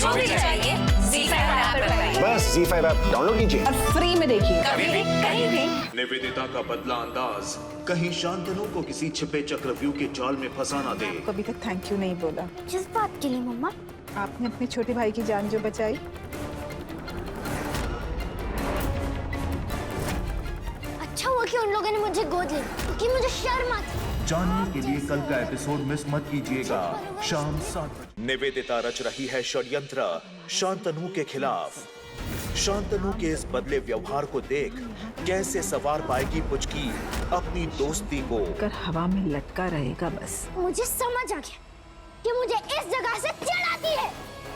जो भी चाहिए ZEE5 ऐप पर पाइए। बस ZEE5 ऐप डाउनलोड कीजिए और फ्री में देखिए। कभी भी कहीं भी। निवेदिता का बदला अंदाज कहीं शांतनु को किसी छिपे चक्रव्यूह के जाल में फंसा ना दे। कभी तक थैंक यू नहीं बोला। किस बात के लिए मम्मा? आपने अपने छोटे भाई की जान जो बचाई। अच्छा हुआ कि उन लोगों ने मुझे गोद लिया, क्योंकि मुझे शर्म आती। जानने के लिए कल का एपिसोड मिस मत कीजिएगा शाम 7 बजे। निवेदिता रच रही है षड्यंत्र शांतनु के खिलाफ। शांतनु के इस बदले व्यवहार को देख कैसे सवार पाएगी पुचकी अपनी दोस्ती को। कर हवा में लटका रहेगा बस। मुझे समझ आ गया कि मुझे इस जगह से चिढ़ आती है।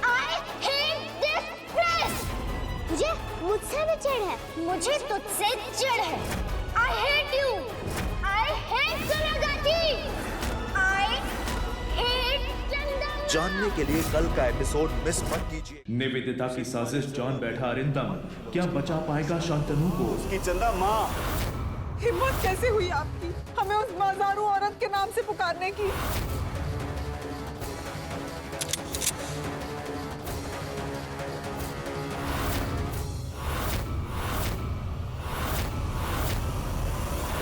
I hate this place। मुझे मुझसे भी चिढ़ है, मुझे तुझसे चिढ़ है। I hate you। I hate सुनागाती। I hate चंदन। जानने के लिए कल का एपिसोड मिस मत कीजिए। निवेदिता की साजिश जान बैठा अरिंदम क्या बचा पाएगा शांतनु को? की चंदा माँ। हिम्मत कैसे हुई आपकी हमें उस बाजारू औरत के नाम से पुकारने की?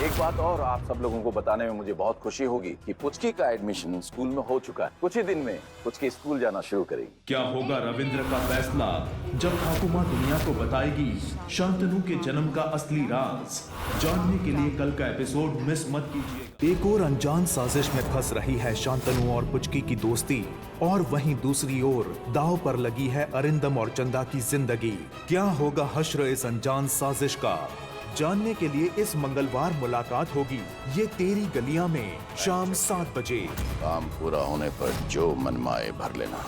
एक बात और आप सब लोगों को बताने में मुझे बहुत खुशी होगी कि पुचकी का एडमिशन स्कूल में हो चुका है। कुछ ही दिन में पुचकी स्कूल जाना शुरू करेगी। क्या होगा रविंद्र का फैसला जब ठाकुमा दुनिया को बताएगी शांतनु के जन्म का असली राज? जानने के लिए कल का एपिसोड मिस मत कीजिए। एक और अनजान साजिश में फंस रही है शांतनु और पुचकी की दोस्ती, और वहीं दूसरी ओर दांव पर लगी है अरिंदम और चंदा की जिंदगी। क्या होगा हश्र इस अनजान साजिश का? जानने के लिए इस मंगलवार मुलाकात होगी ये तेरी गलियां में शाम 7 बजे। काम पूरा होने पर जो मनमाए भर लेना।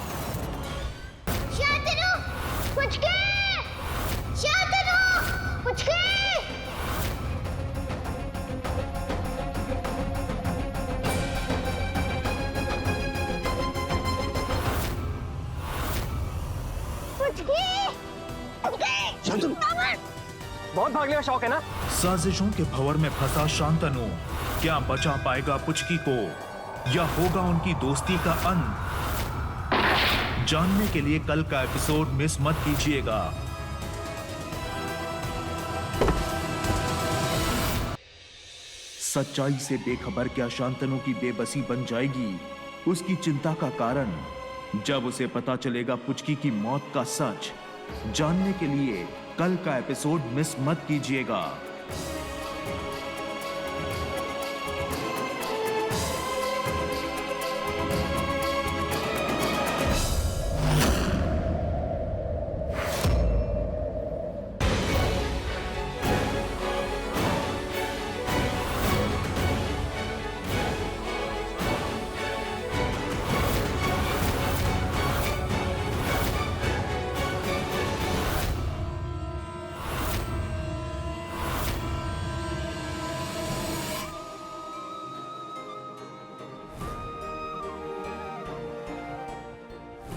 शांतनु, पुचकी! शांतनु, पुचकी! पुचकी! पुचकी! शांतनु। बहुत भागने का शौक है ना? साजिशों के भंवर में फंसा शांतनु क्या बचा पाएगा पुचकी को, या होगा उनकी दोस्ती का अंत? जानने के लिए कल का एपिसोड मिस मत कीजिएगा। सच्चाई से बेखबर क्या शांतनु की बेबसी बन जाएगी उसकी चिंता का कारण, जब उसे पता चलेगा पुचकी की मौत का सच? जानने के लिए कल का एपिसोड मिस मत कीजिएगा।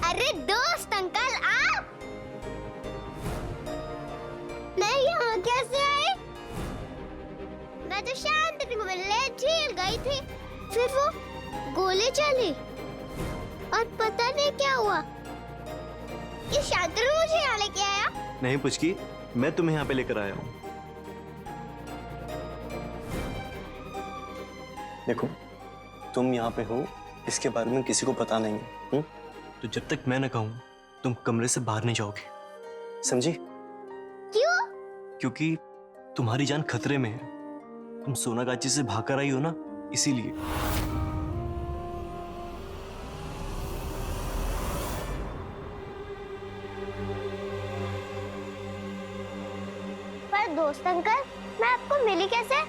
अरे दोस्त अंकल आप! मैं यहाँ कैसे आई? मैं तो शांतनु को मिलने झील गई थी, फिर वो गोली चली और पता नहीं क्या हुआ। ये शांतनु मुझे यहाँ लेके आया। नहीं पुचकी, मैं तुम्हें यहाँ पे लेकर आया हूँ। देखो, तुम यहाँ पे हो इसके बारे में किसी को पता नहीं है। तो जब तक मैं न कहूँ तुम कमरे से बाहर नहीं जाओगे, समझी? क्यों? क्योंकि तुम्हारी जान खतरे में है। तुम सोनागाची से भागकर आई हो ना, इसीलिए। पर दोस्त अंकल, मैं आपको मिली कैसे?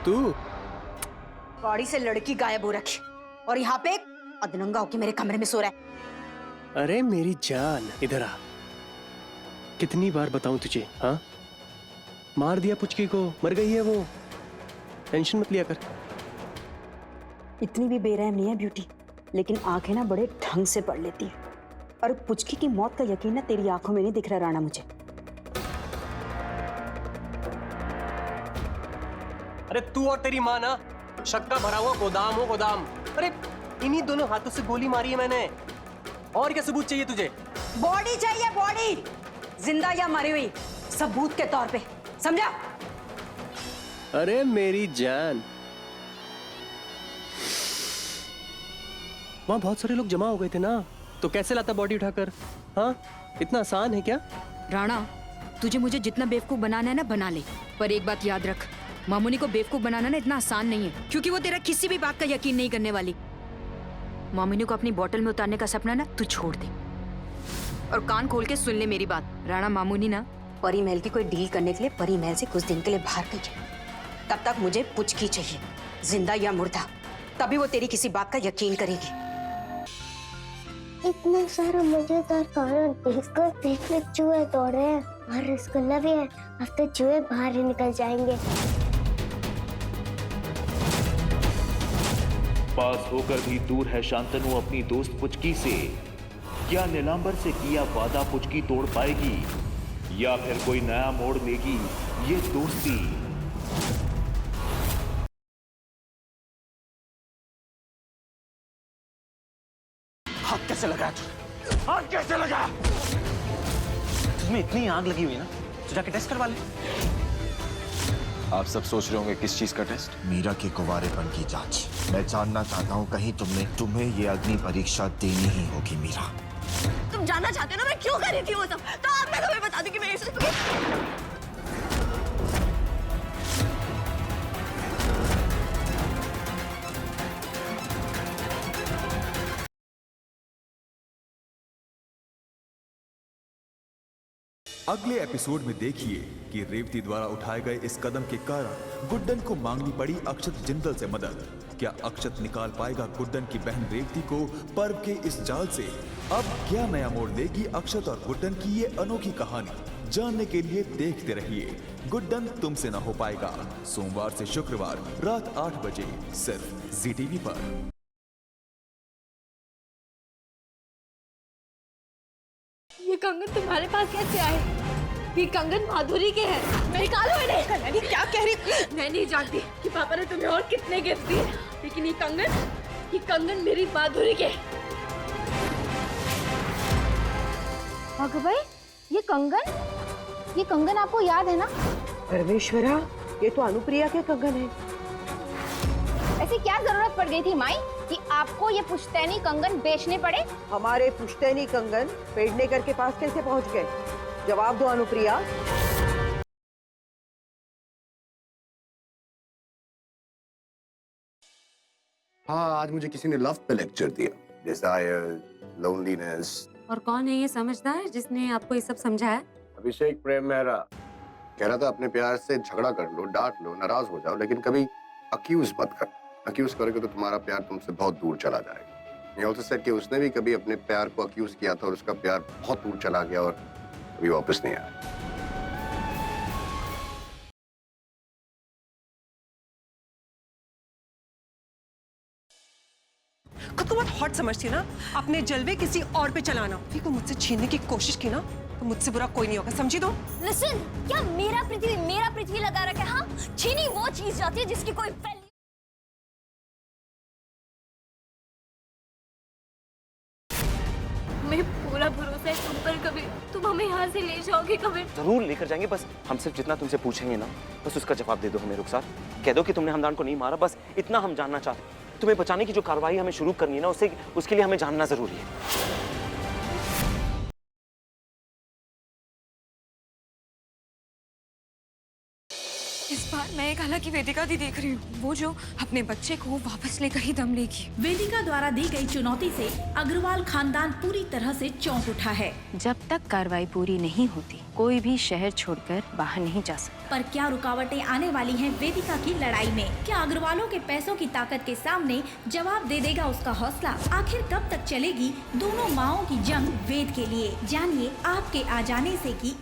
तू गाड़ी से लड़की गायब हो रखी और यहाँ पे अधनंगा होके मेरे कमरे में सो रहा है। अरे मेरी जान, इधर आ। कितनी बार बताऊं तुझे? हाँ, मार दिया पुचकी को, मर गई है वो, टेंशन मत लिया कर। इतनी भी बेरहम नहीं है ब्यूटी, लेकिन आंखें ना बड़े ढंग से पढ़ लेती है। और पुचकी की मौत का यकीन ना तेरी आंखों में नहीं दिख रहा राणा मुझे। अरे तू और तेरी माँ ना शक का भरा हुआ गोदाम हो गोदाम। अरे इन्हीं दोनों हाथों से गोली मारी है मैंने, और क्या सबूत चाहिए तुझे? बॉडी चाहिए, बॉडी, जिंदा या मरी हुई, सबूत के तौर पे, समझा? अरे मेरी जान, वहां बहुत सारे लोग जमा हो गए थे ना, तो कैसे लाता बॉडी उठाकर? हाँ, इतना आसान है क्या? राणा, तुझे मुझे जितना बेवकूफ बनाना है ना बना ले, पर एक बात याद रख, मामूनी को बेवकूफ बनाना ना इतना आसान नहीं है, क्योंकि वो तेरा किसी भी बात का यकीन नहीं करने वाली। मामूनी को अपनी बोतल में उतारने का सपना ना तू छोड़ दे, और कान खोल के सुन ले मेरी बात। राणा, मामूनी ना परी महल की कोई डील करने के लिए परी महल से कुछ दिन के लिए बाहर गई है। तब तक मुझे पुचकी चाहिए, जिंदा या मुर्दा, तभी वो तेरी किसी बात का यकीन करेगी। इतना सारा मजेदार खाना देखकर पेट में चूहे दौड़ रहे हैं और रसगुल्ला भी है। अब तो चूहे बाहर ही निकल जाएंगे। पास होकर भी दूर है शांतनु अपनी दोस्त पुचकी से। क्या नीलांबर से किया वादा पुचकी तोड़ पाएगी, या फिर कोई नया मोड़ लेगी ये दोस्ती? हाथ कैसे लगा तुझे? हाथ कैसे लगा? तुम्हें इतनी आग लगी हुई है ना, तो जाके टेस्ट करवा ले। आप सब सोच रहे होंगे किस चीज का टेस्ट? मीरा के कुंवारेपन की जांच। मैं जानना चाहता हूँ कहीं तुम्हें ये अग्नि परीक्षा देनी ही होगी मीरा। तुम जानना चाहते हो ना मैं क्यों कर रही थी वो सब, तो अब मैं तुम्हें बता दूं कि मैं इसे अगले एपिसोड में देखिए कि रेवती द्वारा उठाए गए इस कदम के कारण गुड्डन को मांगनी पड़ी अक्षत जिंदल से मदद। क्या अक्षत निकाल पाएगा गुड्डन की बहन रेवती को पर्व के इस जाल से? अब क्या नया मोड़ लेगी अक्षत और गुड्डन की ये अनोखी कहानी? जानने के लिए देखते रहिए गुड्डन तुमसे न हो पाएगा, सोमवार से शुक्रवार रात 8 बजे सिर्फ जी टीवी पर। ये कंगन तुम्हारे पास कैसे आए? ये कंगन माधुरी के हैं। निकालो इन्हें। कल्याणी क्या कह रही? मैं नहीं जानती कि पापा ने तुम्हें और कितने गिफ्ट दिए, लेकिन ये कंगन मेरी माधुरी के। भाई, ये कंगन आपको याद है ना? परमेश्वरा, ये तो अनुप्रिया के कंगन है। ऐसी क्या जरूरत पड़ गई थी माई कि आपको ये पुश्तैनी कंगन बेचने पड़े? हमारे पुश्तैनी कंगन पेडनेकर के पास कैसे पहुंच गए? जवाब दो अनुप्रिया। हाँ, आज मुझे किसी ने लव पे लेक्चर दिया। Desire, loneliness. और कौन है ये समझदार जिसने आपको ये सब समझाया? अभिषेक प्रेम मेहरा कह रहा था अपने प्यार से झगड़ा कर लो, डांट लो, नाराज हो जाओ, लेकिन कभी अक्यूज मत कर। अक्यूज करोगे तो तुम्हारा प्यार तुमसे बहुत दूर चला जाएगा। ये ऑल्सो सेड कि उसने भी कभी अपने प्यार को अक्यूज किया था और उसका प्यार बहुत दूर चला गया और कभी वापस नहीं आया। खुद को बहुत हॉट समझती है ना, अपने जलवे किसी और पे चलाना। फिर को मुझसे छीनने की कोशिश की ना, तो मुझसे बुरा कोई नहीं होगा, समझी दो? लिसन, क्या मेरा पृथ्वी लगा रखा है? हाँ, छीनी वो चीज जाती है जिसकी कोई वैल्यू। मैं पूरा भरोसा है तुम पर, कभी तुम हमें यहाँ से ले जाओगे कभी? जरूर लेकर जाएंगे, बस हम सिर्फ जितना तुमसे पूछेंगे ना, बस उसका जवाब दे दो हमें। रुखसार, कह दो कि तुमने हमदान को नहीं मारा, बस इतना हम जानना चाहते हैं। तुम्हें बचाने की जो कार्रवाई हमें शुरू करनी है ना, उसके लिए हमें जानना जरूरी है। इस बार मैं एक हालांकि वेदिका दी देख रही हूँ, वो जो अपने बच्चे को वापस लेकर ही दम लेगी। वेदिका द्वारा दी गई चुनौती से अग्रवाल खानदान पूरी तरह से चौंक उठा है। जब तक कार्रवाई पूरी नहीं होती, कोई भी शहर छोड़कर बाहर नहीं जा सकता। पर क्या रुकावटें आने वाली हैं वेदिका की लड़ाई में? क्या अग्रवालों के पैसों की ताकत के सामने जवाब दे देगा उसका हौसला? आखिर कब तक चलेगी दोनों माओं की जंग वेद के लिए? जानिए आपके आ जाने से की